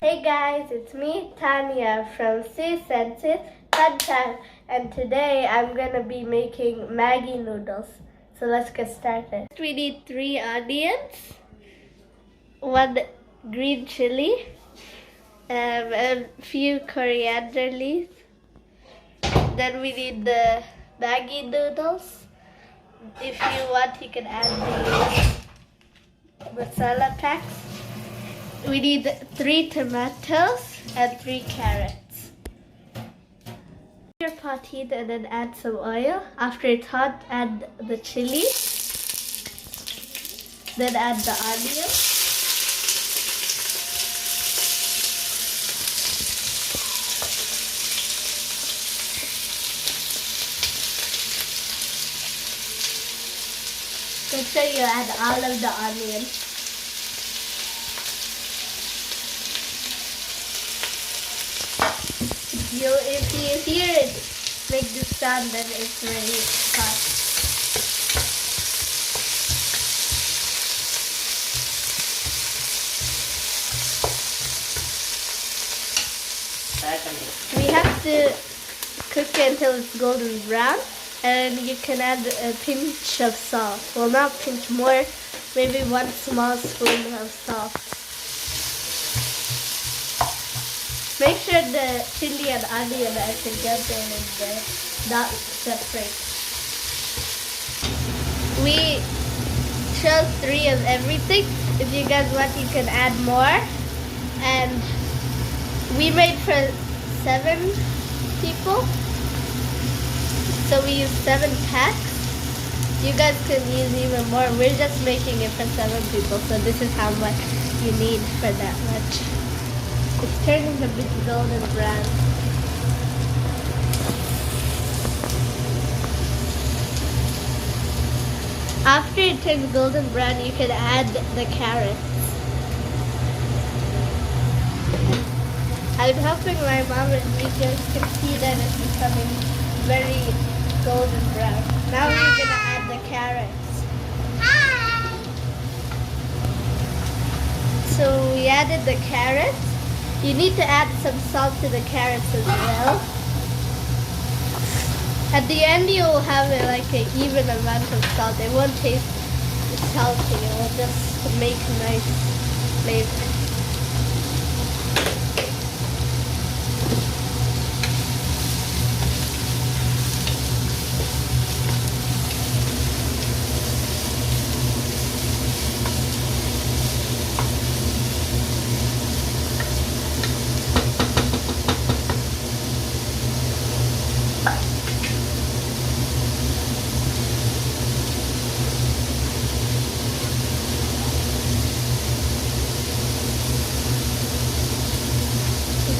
Hey guys, it's me, Tanya from SisnSis Funtime, and today I'm gonna be making Maggie Noodles. So let's get started. We need 3 onions, 1 green chili, a few coriander leaves. Then we need the Maggie Noodles. If you want, you can add the masala packs. We need 3 tomatoes and 3 carrots. Your pot heat and then add some oil. After it's hot, add the chili. Then add the onion. Make sure you add all of the onion. If you hear it make this sound, then it's really hot. We have to cook it until it's golden brown, and you can add a pinch of salt. Well, not pinch, more, maybe 1 small spoon of salt. Make sure the chili and onion are together and they're not separate. We chose 3 of everything. If you guys want, you can add more. And we made for 7 people. So we used 7 packs. You guys can use even more. We're just making it for 7 people. So this is how much you need for that much. It's turning a bit golden brown. After it turns golden brown, you can add the carrots. I'm helping my mom, and you guys can see that it's becoming very golden brown. Now we're gonna add the carrots. Hi! So we added the carrots. You need to add some salt to the carrots as well. At the end, you'll have like an even amount of salt. It won't taste salty. It will just make nice flavor.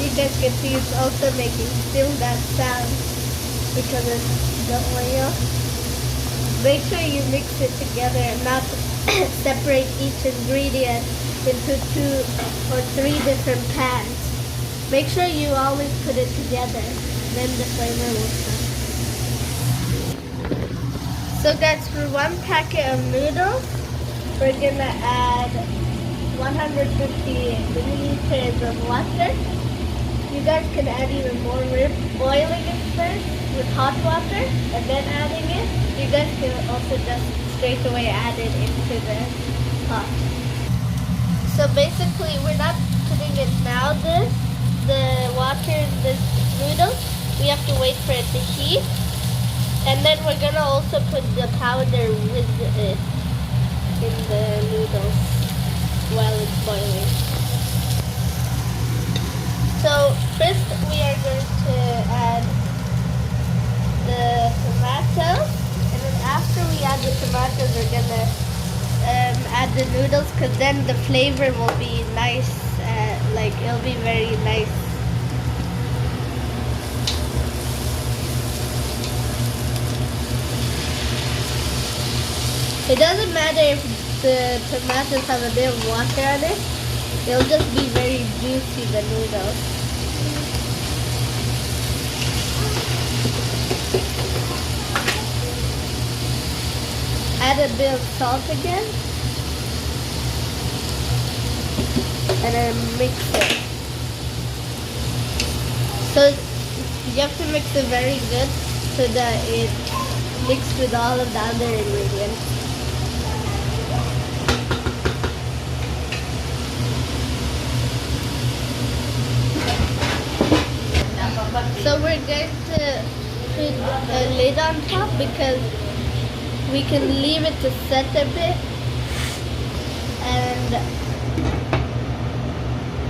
You guys can see it's also making still that sound because of the oil. Make sure you mix it together and not separate each ingredient into 2 or 3 different pans. Make sure you always put it together, then the flavor will come. So guys, for 1 packet of noodles, we're gonna add 150 milliliters of water. You guys can add even more. We're boiling it first with hot water and then adding it. You guys can also just straight away add it into the pot. So basically, we're not putting it now, the water in the noodles. We have to wait for it to heat. And then we're gonna also put the powder with it in the noodles while it's boiling. So first we are going to add the tomatoes, and then after we add the tomatoes, we're gonna add the noodles, because then the flavor will be nice, like it'll be very nice. It doesn't matter if the tomatoes have a bit of water on it. It'll just be very juicy, the noodles. Add a bit of salt again. And then mix it. So you have to mix it very good so that it mixed with all of the other ingredients. So we're going to put a lid on top because we can leave it to set a bit, and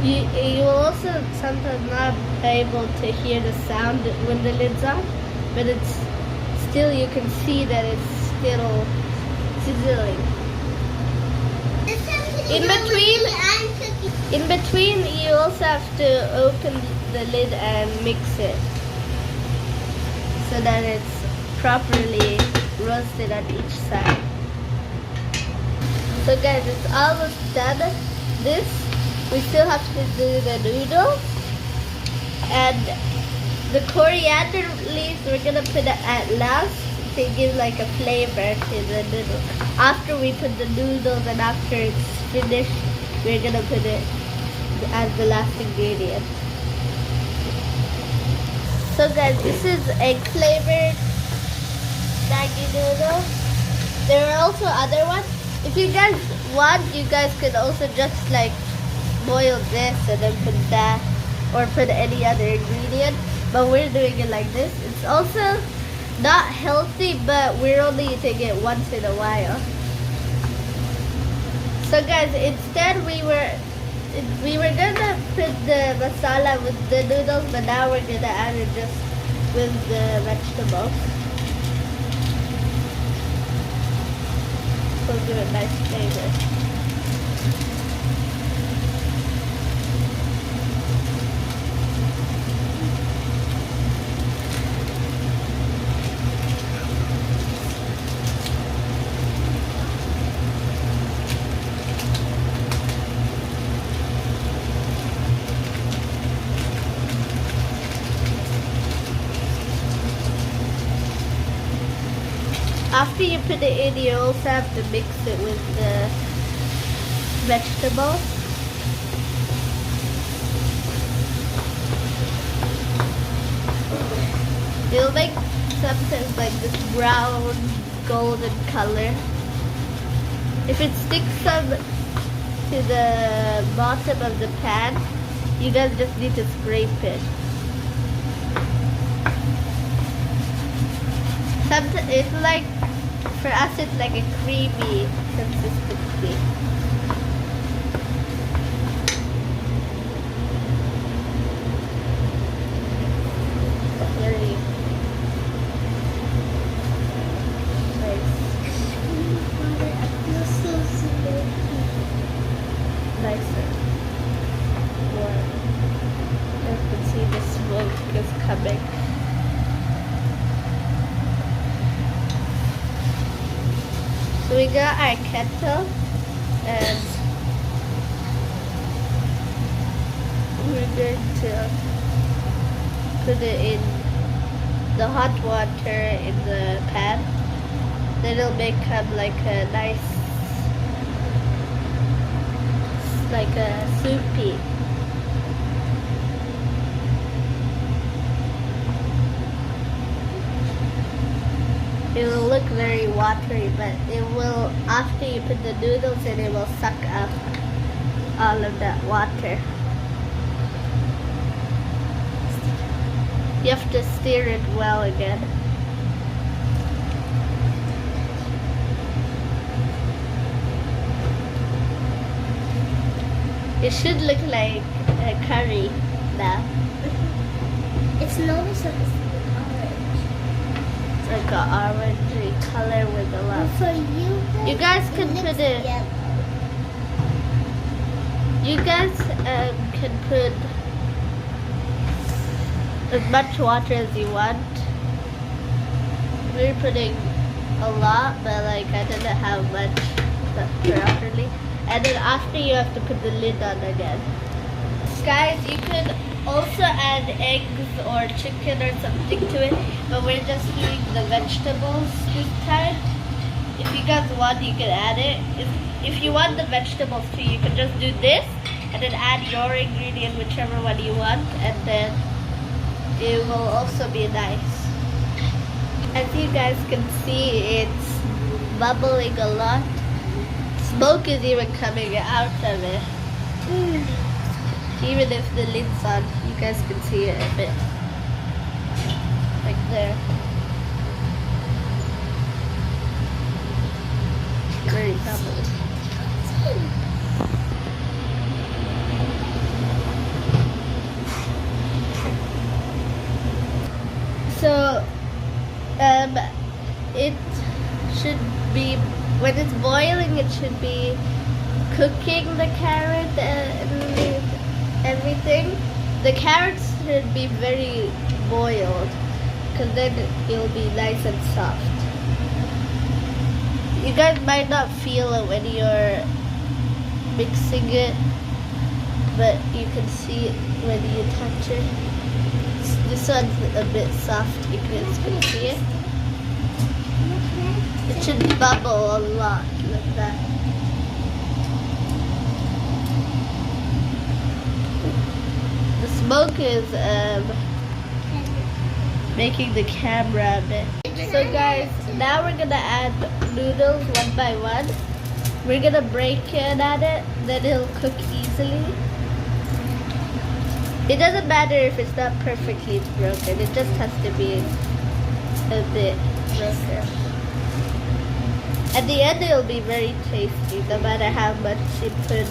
you will also sometimes not be able to hear the sound when the lid's on, but it's still, you can see that it's still sizzling. In between, you also have to open the lid and mix it so that it's properly roasted on each side. So guys, it's almost done. We still have to do the noodles, and the coriander leaves we're gonna put it at last to give like a flavor to the noodles. After we put the noodles and after it's finished, we're gonna put it as the last ingredient. So guys, this is egg flavored Maggie noodles. There are also other ones. If you guys want, you guys could also just like boil this and then put that, or put any other ingredient, but we're doing it like this. It's also not healthy, but we're only eating it once in a while. So guys, instead we were gonna put the masala with the noodles, but now we're gonna add it just with the vegetables. It'll give it nice flavor. After you put it in, you also have to mix it with the vegetables. It'll make sometimes like this brown golden color. If it sticks some to the bottom of the pan, you guys just need to scrape it. Sometimes it's like, for us it's like a creamy consistency. Very nicer. Warm. You can see the smoke is coming. So we got our kettle, and we're going to put it in the hot water in the pan. Then it'll become like a nice, like a soupy. It will look very watery, but it will, after you put the noodles in, it will suck up all of that water. You have to stir it well again. It should look like a curry now. It's noticeable. Like an orangey color with a lot. For you guys can put it. You guys can put as much water as you want. We're putting a lot, but like I didn't have much properly. And then after, you have to put the lid on again. Guys, you could also add eggs or chicken or something to it, but we're just doing the vegetables this time. If you guys want, you can add it. If you want the vegetables too, you can just do this and then add your ingredient, whichever one you want, and then it will also be nice. As you guys can see, it's bubbling a lot. Smoke is even coming out of it. Even if the lid's on, you guys can see it a bit. Like there. Very bubbly. So, it should be, when it's boiling, it should be cooking the carrot and everything. The carrots should be very boiled, because then it'll be nice and soft. You guys might not feel it when you're mixing it, but you can see it when you touch it. This one's a bit soft, you guys can see it. It should bubble a lot like that. The smoke is making the camera a bit. So guys, now we're gonna add noodles one by one. We're gonna break it at it, then it'll cook easily. It doesn't matter if it's not perfectly broken, it just has to be a bit broken. At the end it'll be very tasty, no matter how much you put.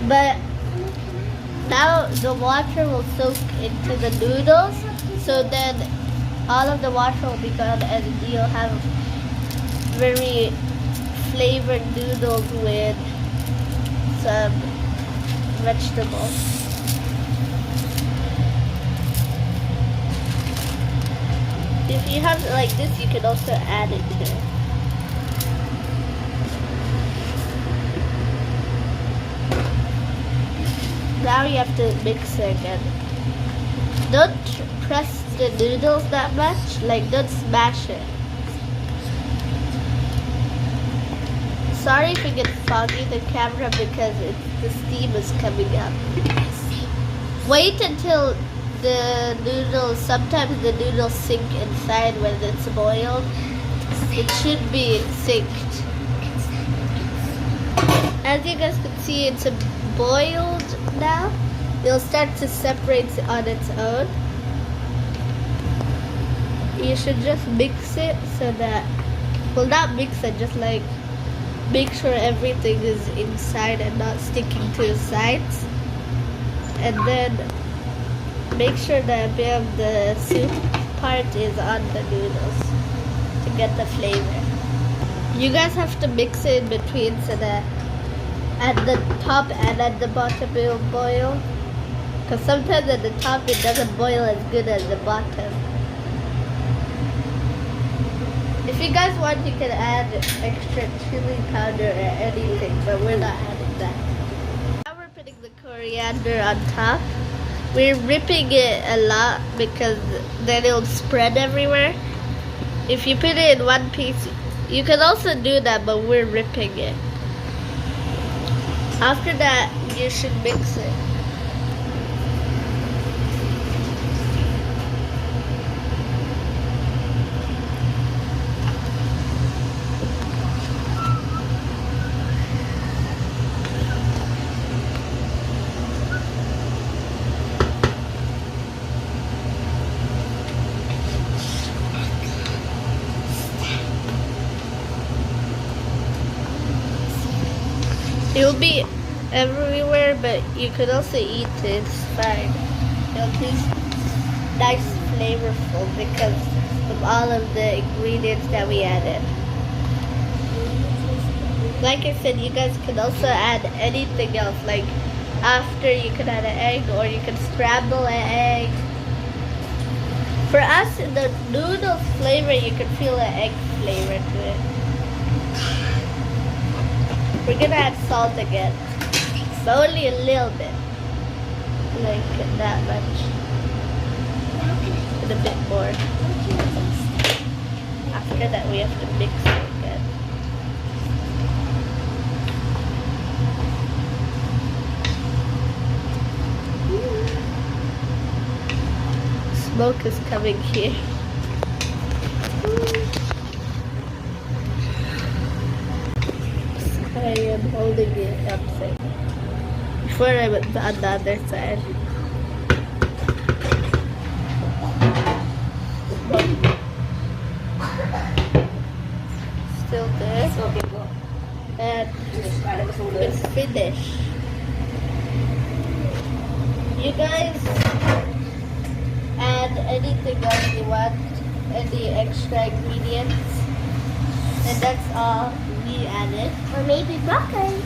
But now the water will soak into the noodles, so then all of the water will be gone and you'll have very flavored noodles with some vegetables. If you have it like this, you can also add it to it. Now you have to mix it again. Don't press the noodles that much, like don't smash it. Sorry if it gets foggy the camera because the steam is coming up. Wait until the noodles, sometimes the noodles sink inside when it's boiled. It should be synced. As you guys can see, it's boiled now. It'll start to separate on its own. You should just mix it so that, well, not mix it, just like make sure everything is inside and not sticking to the sides. And then make sure that a bit of the soup part is on the noodles to get the flavor. You guys have to mix it in between so that at the top and at the bottom it will boil. Because sometimes at the top it doesn't boil as good as the bottom. If you guys want, you can add extra chili powder or anything, but we're not adding that. Now we're putting the coriander on top. We're ripping it a lot because then it'll spread everywhere. If you put it in one piece, you can also do that, but we're ripping it. After that, you should mix it. It will be everywhere, but you could also eat it. It's fine. It'll taste nice, flavorful because of all of the ingredients that we added. Like I said, you guys can also add anything else. Like after, you can add an egg, or you can scramble an egg. For us, the noodles flavor, you can feel an egg flavor to it. We're gonna add salt again, but only a little bit, like that much, and a bit more. After that, we have to mix it again. smoke is coming here. I am holding it upside before I went on the other side. Still there. And it's finished. You guys add anything else you want, any extra ingredients, and that's all we added. Or maybe broccoli.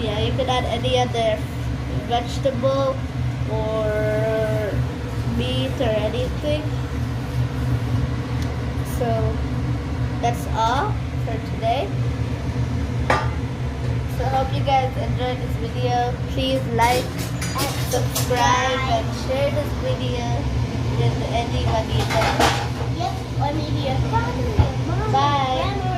Yeah, you can add any other vegetable or meat or anything. So that's all for today. So I hope you guys enjoyed this video. Please like, subscribe, and share this video with anybody that Yep, or maybe your father, your mom, Bye. your grandma.